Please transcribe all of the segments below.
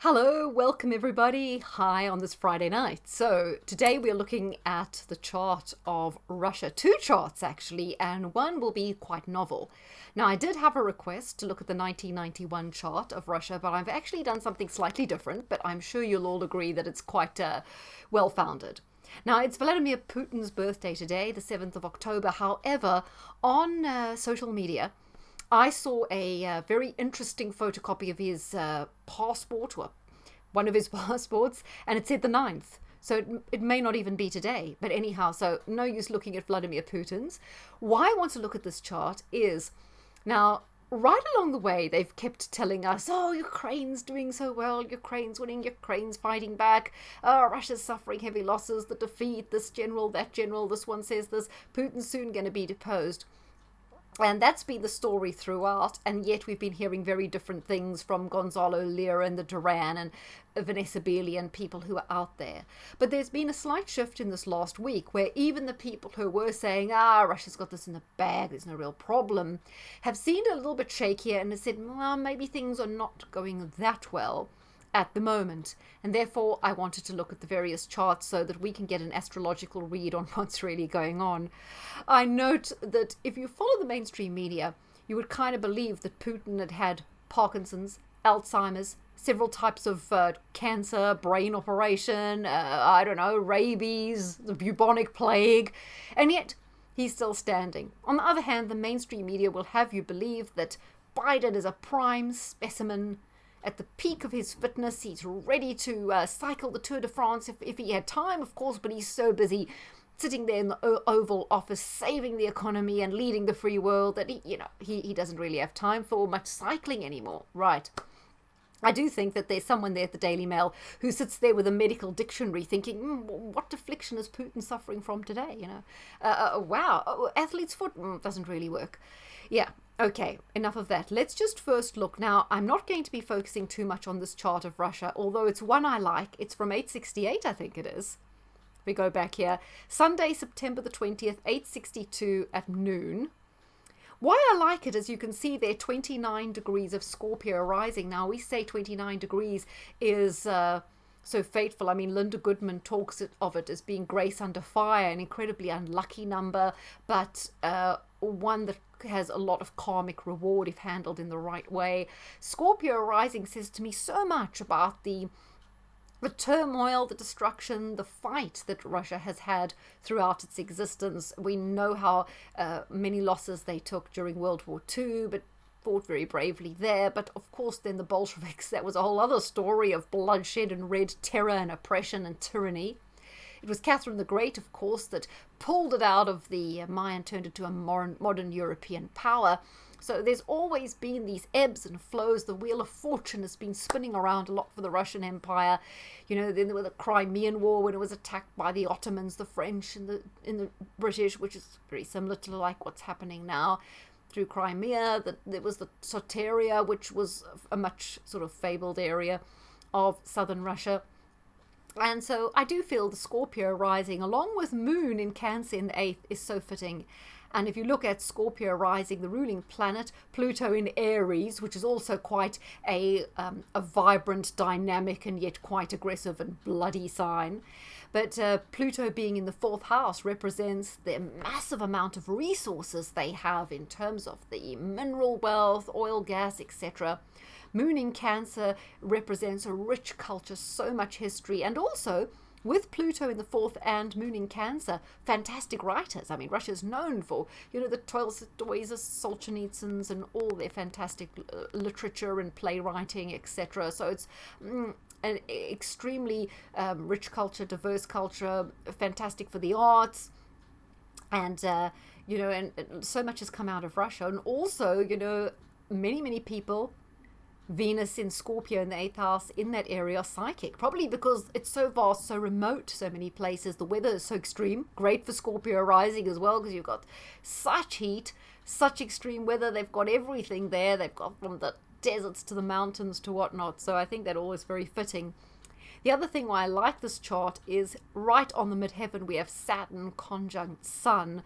Hello, welcome everybody. Hi on this Friday night. So today we're looking at the chart of Russia. Two charts actually, and one will be quite novel. Now I did have a request to look at the 1991 chart of Russia, but I've actually done something slightly different, but I'm sure you'll all agree that it's quite well-founded. Now, it's Vladimir Putin's birthday today, the 7th of October. However, on social media, I saw a very interesting photocopy of his passport, or one of his passports, and it said the 9th. So it may not even be today. But anyhow, so no use looking at Vladimir Putin's. Why I want to look at this chart is, now, right along the way, they've kept telling us, oh, Ukraine's doing so well, Ukraine's winning, Ukraine's fighting back, Russia's suffering heavy losses, the defeat, this general, that general, this one says this, Putin's soon going to be deposed. And that's been the story throughout, and yet we've been hearing very different things from Gonzalo Lira and the Duran and Vanessa Beeley and people who are out there. But there's been a slight shift in this last week where even the people who were saying, Russia's got this in the bag, there's no real problem, have seemed a little bit shakier and have said, well, maybe things are not going that well at the moment. And therefore I wanted to look at the various charts so that we can get an astrological read on what's really going on. I note that if you follow the mainstream media, you would kind of believe that Putin had had Parkinson's, Alzheimer's, several types of cancer, brain operation, rabies, the bubonic plague, and yet he's still standing. On the other hand, the mainstream media will have you believe that Biden is a prime specimen. At the peak of his fitness, he's ready to cycle the Tour de France if he had time, of course, but he's so busy sitting there in the Oval Office, saving the economy and leading the free world that he doesn't really have time for much cycling anymore. Right. I do think that there's someone there at the Daily Mail who sits there with a medical dictionary thinking, what affliction is Putin suffering from today? Wow, athlete's foot doesn't really work. Yeah. Okay, enough of that. Let's just first look. Now, I'm not going to be focusing too much on this chart of Russia, although it's one I like. It's from 868, I think it is. We go back here. Sunday, September the 20th, 862 at noon. Why I like it, as you can see there, 29 degrees of Scorpio rising. Now, we say 29 degrees is so fateful. I mean, Linda Goodman talks of it as being grace under fire, an incredibly unlucky number, but one that has a lot of karmic reward if handled in the right way. Scorpio rising says to me so much about the turmoil, the destruction, the fight that Russia has had throughout its existence. We know how many losses they took during World War II, but fought very bravely there. But of course then the Bolsheviks, that was a whole other story of bloodshed and red terror and oppression and tyranny. It was Catherine the Great, of course, that pulled it out of the Maya and turned it to a modern European power. So there's always been these ebbs and flows. The Wheel of Fortune has been spinning around a lot for the Russian Empire. Then there was the Crimean War when it was attacked by the Ottomans, the French, and the British, which is very similar to like what's happening now through Crimea. There was the Soteria, which was a much sort of fabled area of southern Russia. And so I do feel the Scorpio rising, along with Moon in Cancer in the 8th, is so fitting. And if you look at Scorpio rising, the ruling planet, Pluto in Aries, which is also quite a vibrant, dynamic, and yet quite aggressive and bloody sign. But Pluto being in the 4th house represents the massive amount of resources they have in terms of the mineral wealth, oil, gas, etc. Moon in Cancer represents a rich culture, so much history, and also with Pluto in the 4th and Moon in Cancer, fantastic writers. I mean, Russia's known for, the Tolstoys, Solzhenitsyns, and all their fantastic literature and playwriting, etc. So it's an extremely rich culture, diverse culture, fantastic for the arts, and and so much has come out of Russia. And also, many people, Venus in Scorpio in the 8th house in that area are psychic, probably because it's so vast, so remote, so many places. The weather is so extreme. Great for Scorpio rising as well, because you've got such heat, such extreme weather. They've got everything there. They've got from the deserts to the mountains to whatnot. So I think that all is very fitting. The other thing why I like this chart is right on the midheaven we have Saturn conjunct Sun,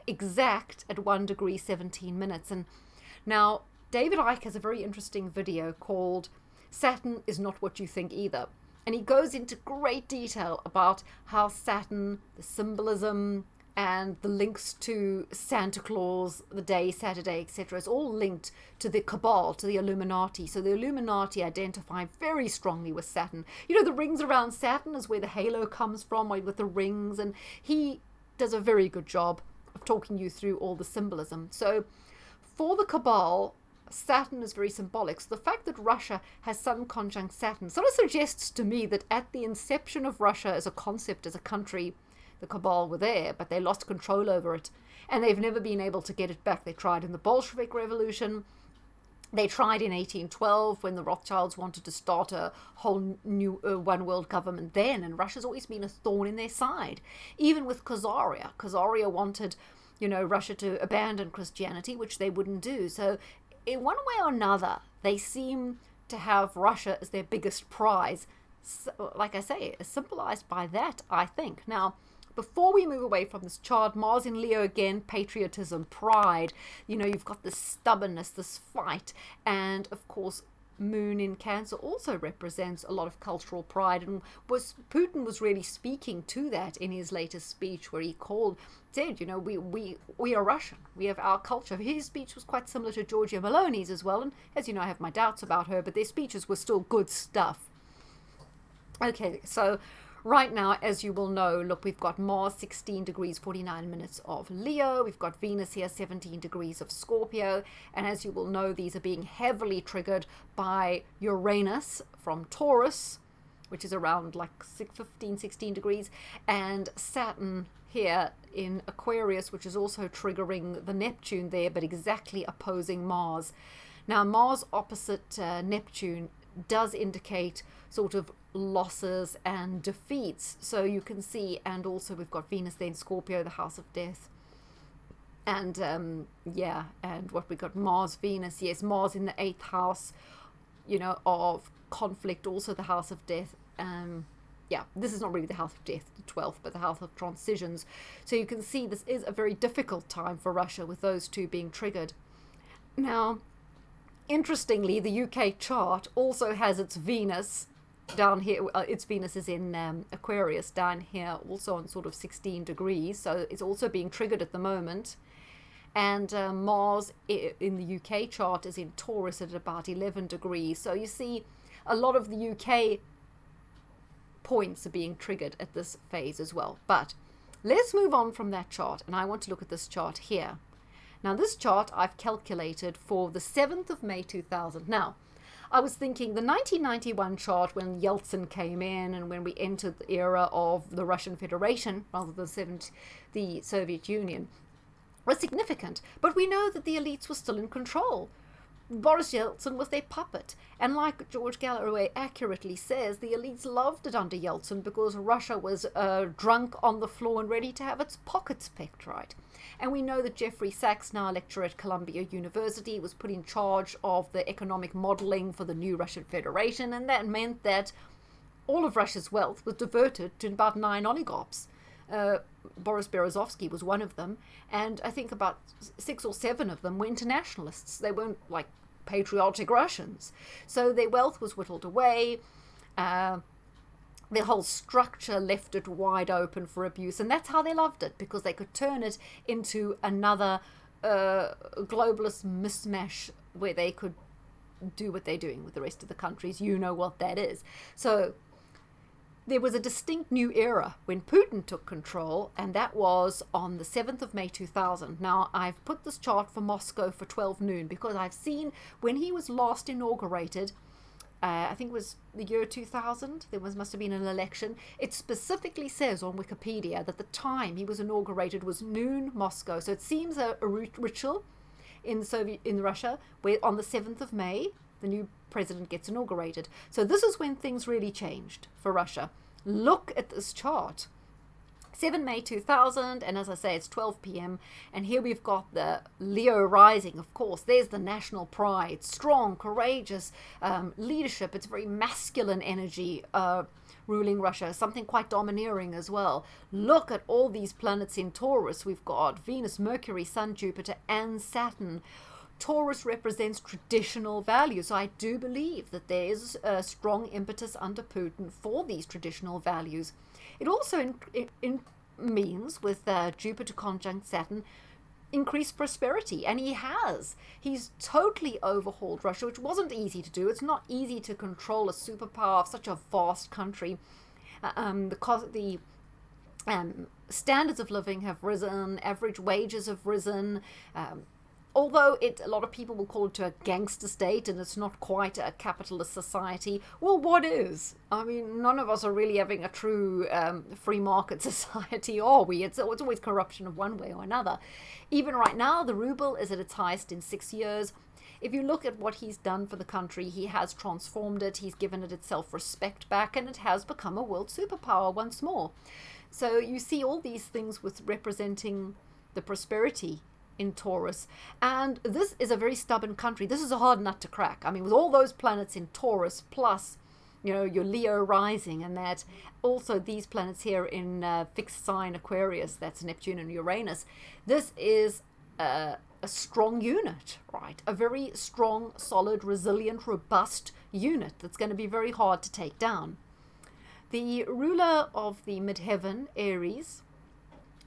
exact at 1 degree 17 minutes. And now David Icke has a very interesting video called Saturn is not what you think either. And he goes into great detail about how Saturn, the symbolism, and the links to Santa Claus, the day, Saturday, etc. is all linked to the Cabal, to the Illuminati. So the Illuminati identify very strongly with Saturn. You know, the rings around Saturn is where the halo comes from, with the rings, and he does a very good job of talking you through all the symbolism. So for the Cabal, Saturn is very symbolic. So the fact that Russia has Sun conjunct Saturn sort of suggests to me that at the inception of Russia as a concept, as a country, the Cabal were there, but they lost control over it, and they've never been able to get it back. They tried in the Bolshevik Revolution. They tried in 1812 when the Rothschilds wanted to start a whole new one world government then, and Russia's always been a thorn in their side. Even with Khazaria. Khazaria wanted, Russia to abandon Christianity, which they wouldn't do. So in one way or another, they seem to have Russia as their biggest prize. So, like I say, symbolized by that, I think. Now, before we move away from this chart, Mars in Leo again, patriotism, pride. You've got this stubbornness, this fight. And, of course, Moon in Cancer also represents a lot of cultural pride. And Putin was really speaking to that in his latest speech where he said, we are Russian. We have our culture. His speech was quite similar to Giorgia Meloni's as well. And as you know, I have my doubts about her, but their speeches were still good stuff. Okay, so right now, as you will know, look, we've got Mars 16 degrees 49 minutes of Leo. We've got Venus here 17 degrees of Scorpio. And as you will know, these are being heavily triggered by Uranus from Taurus, which is around like 15, 16 degrees. And Saturn here in Aquarius, which is also triggering the Neptune there, but exactly opposing Mars. Now, Mars opposite Neptune does indicate sort of losses and defeats. So you can see, and also we've got Venus there in Scorpio, the house of death. And and what we got, Mars, Venus, yes, Mars in the 8th house, of conflict, also the house of death. This is not really the house of death, the 12th, but the house of transitions. So you can see this is a very difficult time for Russia with those two being triggered. Now, interestingly, the UK chart also has its Venus down here. Its Venus is in Aquarius down here, also on sort of 16 degrees. So it's also being triggered at the moment. And Mars in the UK chart is in Taurus at about 11 degrees. So you see a lot of the UK points are being triggered at this phase as well. But let's move on from that chart. And I want to look at this chart here. Now, this chart I've calculated for the 7th of May 2000. Now, I was thinking the 1991 chart when Yeltsin came in and when we entered the era of the Russian Federation rather than the Soviet Union was significant. But we know that the elites were still in control. Boris Yeltsin was their puppet. And like George Galloway accurately says, the elites loved it under Yeltsin because Russia was drunk on the floor and ready to have its pockets picked, right? And we know that Jeffrey Sachs, now a lecturer at Columbia University, was put in charge of the economic modeling for the new Russian Federation, and that meant that all of Russia's wealth was diverted to about 9 oligarchs. Boris Berezovsky was one of them, and I think about 6 or 7 of them were internationalists. They weren't like patriotic Russians. So their wealth was whittled away. Their whole structure left it wide open for abuse, and that's how they loved it, because they could turn it into another globalist mismatch where they could do what they're doing with the rest of the countries. You know what that is. So there was a distinct new era when Putin took control, and that was on the 7th of May 2000. Now, I've put this chart for Moscow for 12 noon because I've seen when he was last inaugurated, I think it was the year 2000, there must have been an election. It specifically says on Wikipedia that the time he was inaugurated was noon Moscow. So it seems a ritual in Russia where on the 7th of May, the new president gets inaugurated. So this is when things really changed for Russia. Look at this chart. 7 May 2000, and as I say, it's 12 p.m. And here we've got the Leo rising, of course. There's the national pride, strong, courageous leadership. It's very masculine energy ruling Russia, something quite domineering as well. Look at all these planets in Taurus. We've got Venus, Mercury, Sun, Jupiter, and Saturn. Taurus represents traditional values. So I do believe that there is a strong impetus under Putin for these traditional values. It also means, with Jupiter conjunct Saturn, increased prosperity, and he has. He's totally overhauled Russia, which wasn't easy to do. It's not easy to control a superpower of such a vast country. The standards of living have risen, average wages have risen. Although a lot of people will call it a gangster state, and it's not quite a capitalist society. Well, what is? I mean, none of us are really having a true free market society, are we? It's always corruption of one way or another. Even right now, the ruble is at its highest in 6 years. If you look at what he's done for the country, he has transformed it, he's given it its self-respect back, and it has become a world superpower once more. So you see all these things with representing the prosperity in Taurus, and this is a very stubborn country. This is a hard nut to crack. I mean, with all those planets in Taurus, plus your Leo rising, and that also these planets here in fixed sign Aquarius, that's Neptune and Uranus, this is a strong unit, right? A very strong, solid, resilient, robust unit that's going to be very hard to take down. The ruler of the midheaven, Aries,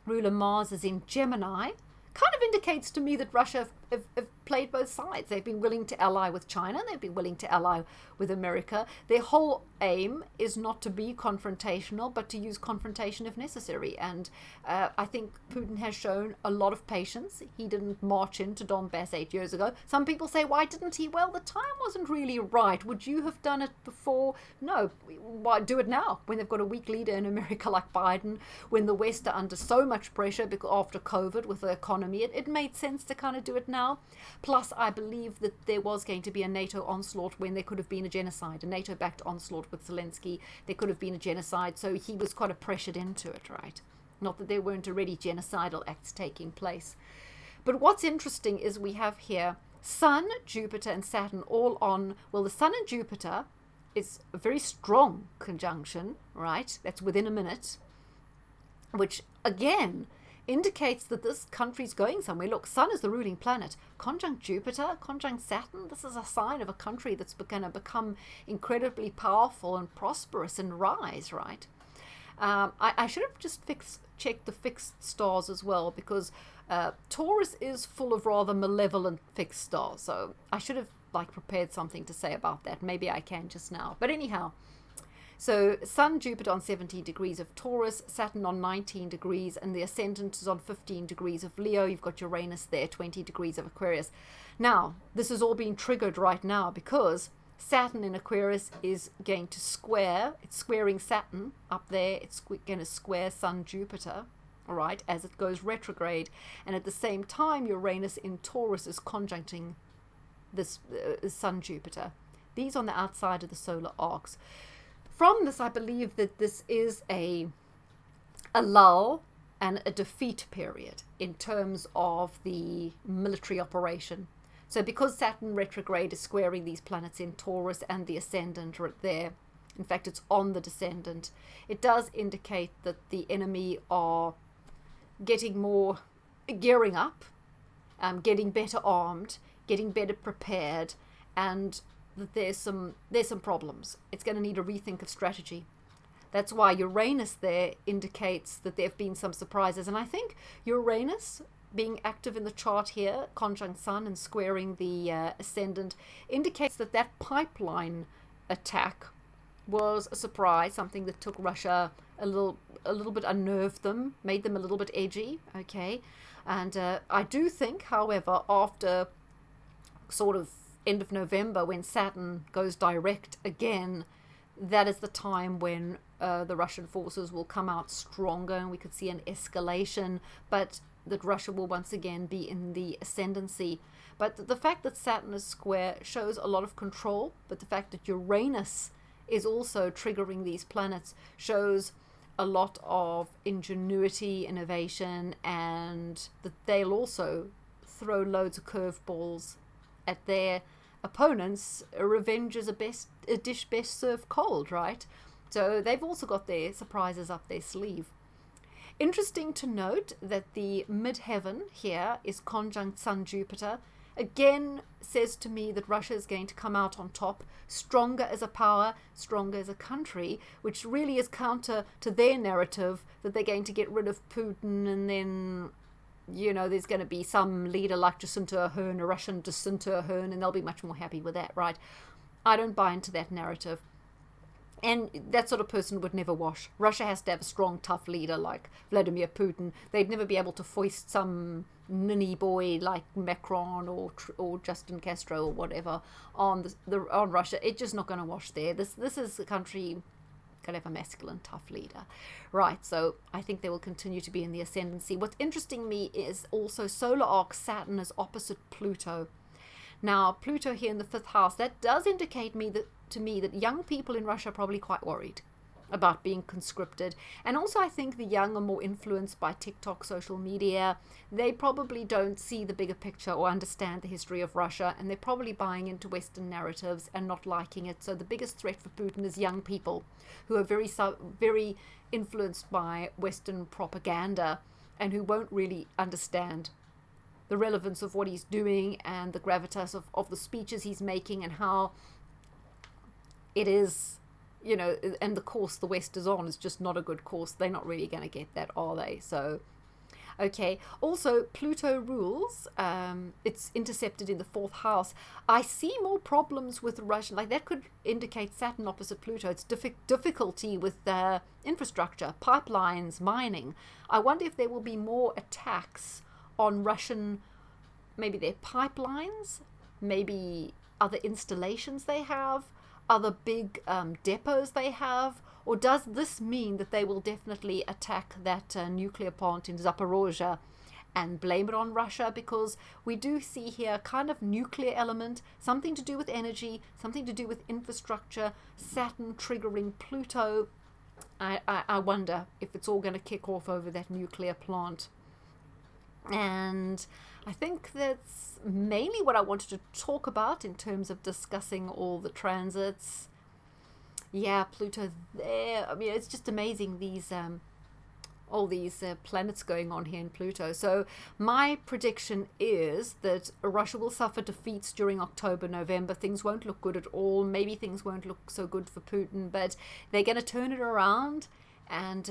ruler Mars, is in Gemini. Kind of indicates to me that Russia have played both sides. They've been willing to ally with China. They've been willing to ally with America. Their whole aim is not to be confrontational, but to use confrontation if necessary. And I think Putin has shown a lot of patience. He didn't march into Donbass 8 years ago. Some people say, why didn't he? Well, the time wasn't really right. Would you have done it before? No. Why do it now when they've got a weak leader in America like Biden, when the West are under so much pressure because after COVID with the economy? It made sense to kind of do it now. Plus, I believe that there was going to be a NATO onslaught when there could have been a genocide, a NATO-backed onslaught with Zelensky. There could have been a genocide, so he was kind of pressured into it, right? Not that there weren't already genocidal acts taking place. But what's interesting is we have here Sun, Jupiter, and Saturn all on, well, the Sun and Jupiter is a very strong conjunction, right? That's within a minute, which, again, indicates that this country's going somewhere. Look, Sun is the ruling planet. Conjunct Jupiter, conjunct Saturn, this is a sign of a country that's going to become incredibly powerful and prosperous and rise, right? I should have just checked the fixed stars as well, because Taurus is full of rather malevolent fixed stars. So I should have prepared something to say about that. Maybe I can just now. But anyhow, so Sun, Jupiter on 17 degrees of Taurus, Saturn on 19 degrees, and the ascendant is on 15 degrees of Leo. You've got Uranus there, 20 degrees of Aquarius. Now, this is all being triggered right now because Saturn in Aquarius is going to square, it's squaring Saturn up there, it's going to square Sun, Jupiter, all right, as it goes retrograde. And at the same time, Uranus in Taurus is conjuncting this Sun, Jupiter. These on the outside of the solar arcs. From this, I believe that this is a lull and a defeat period in terms of the military operation. So because Saturn retrograde is squaring these planets in Taurus and the ascendant right there, in fact, it's on the descendant, it does indicate that the enemy are gearing up, getting better armed, getting better prepared, and that there's some problems. It's going to need a rethink of strategy. That's why Uranus there indicates that there have been some surprises. And I think Uranus being active in the chart here, conjunct Sun and squaring the ascendant, indicates that that pipeline attack was a surprise, something that took Russia a little bit, unnerved them, made them a little bit edgy, okay? And I do think, however, after sort of end of November, when Saturn goes direct again, that is the time when the Russian forces will come out stronger and we could see an escalation, but that Russia will once again be in the ascendancy. But the fact that Saturn is square shows a lot of control, but the fact that Uranus is also triggering these planets shows a lot of ingenuity, innovation, and that they'll also throw loads of curveballs at their opponents. Revenge is a dish best served cold, right? So they've also got their surprises up their sleeve. Interesting to note that the midheaven here is conjunct Sun, Jupiter. again says to me that Russia is going to come out on top, stronger as a power, stronger as a country, which really is counter to their narrative that they're going to get rid of Putin, and then, you know, there's going to be some leader like Jacinta Ahern, a Russian Jacinta Ahern, and they'll be much more happy with that, right? I don't buy into that narrative. And that sort of person would never wash. Russia has to have a strong, tough leader like Vladimir Putin. They'd never be able to foist some ninny boy like Macron or Justin Castro or whatever on on Russia. It's just not going to wash there. This is a country going to have a masculine, tough leader, right? So I think they will continue to be in the ascendancy. What's interesting me is also solar arc Saturn is opposite Pluto. Now, Pluto here in the 5th house, that does indicate to me that young people in Russia are probably quite worried about being conscripted. And also I think the young are more influenced by TikTok, social media. They probably don't see the bigger picture or understand the history of Russia, and they're probably buying into Western narratives and not liking it. So the biggest threat for Putin is young people who are very influenced by Western propaganda and who won't really understand the relevance of what he's doing and the gravitas of the speeches he's making and how it is, you know, and the course the West is on is just not a good course. They're not really going to get that, are they? So, okay. Also, Pluto rules. It's intercepted in the 4th house. I see more problems with Russia. Like, that could indicate Saturn opposite Pluto. It's difficulty with infrastructure, pipelines, mining. I wonder if there will be more attacks on Russian, maybe their pipelines, maybe other installations they have, other big depots they have, or does this mean that they will definitely attack that nuclear plant in Zaporozhye and blame it on Russia? Because we do see here kind of nuclear element, something to do with energy, something to do with infrastructure, Saturn triggering Pluto. I wonder if it's all going to kick off over that nuclear plant. And I think that's mainly what I wanted to talk about in terms of discussing all the transits. Yeah, Pluto there. I mean, it's just amazing, these all these planets going on here in Pluto. So my prediction is that Russia will suffer defeats during October, November. Things won't look good at all. Maybe things won't look so good for Putin, but they're going to turn it around. And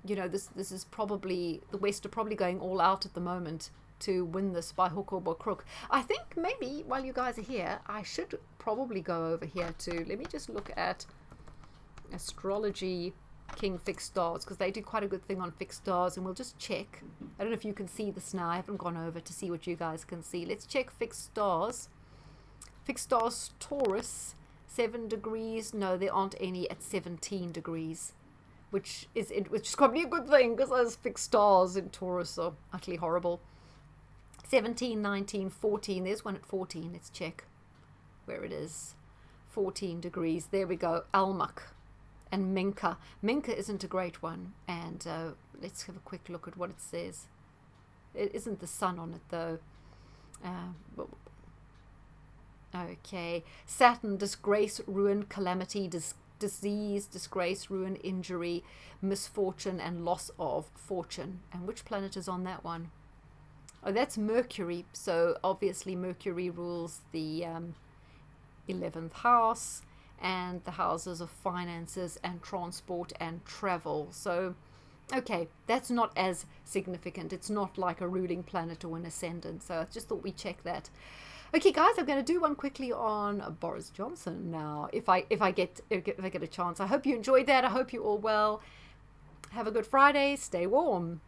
you know, this is probably, the West are probably going all out at the moment to win this by hook or by crook. I think maybe while you guys are here, I should probably go over here to, let me just look at Astrology King Fixed Stars, because they do quite a good thing on fixed stars, and we'll just check. I don't know if you can see this now. I haven't gone over to see what you guys can see. Let's check fixed stars. Fixed stars Taurus, 7 degrees. No, there aren't any at 17 degrees. Which is probably a good thing, because those fixed stars in Taurus are utterly horrible. 17, 19, 14. There's one at 14. Let's check where it is. 14 degrees. There we go. Almach and Minka. Minka isn't a great one. And let's have a quick look at what it says. It isn't the sun on it, though. Okay. Saturn, disgrace, ruin, calamity, disease, disgrace, ruin, injury, misfortune, and loss of fortune. And which planet is on that one? Oh, that's Mercury. So obviously Mercury rules the 11th house and the houses of finances and transport and travel. So, okay, that's not as significant. It's not like a ruling planet or an ascendant. So I just thought we'd check that. Okay, guys, I'm going to do one quickly on Boris Johnson now, if I get a chance. I hope you enjoyed that. I hope you're all well. Have a good Friday. Stay warm.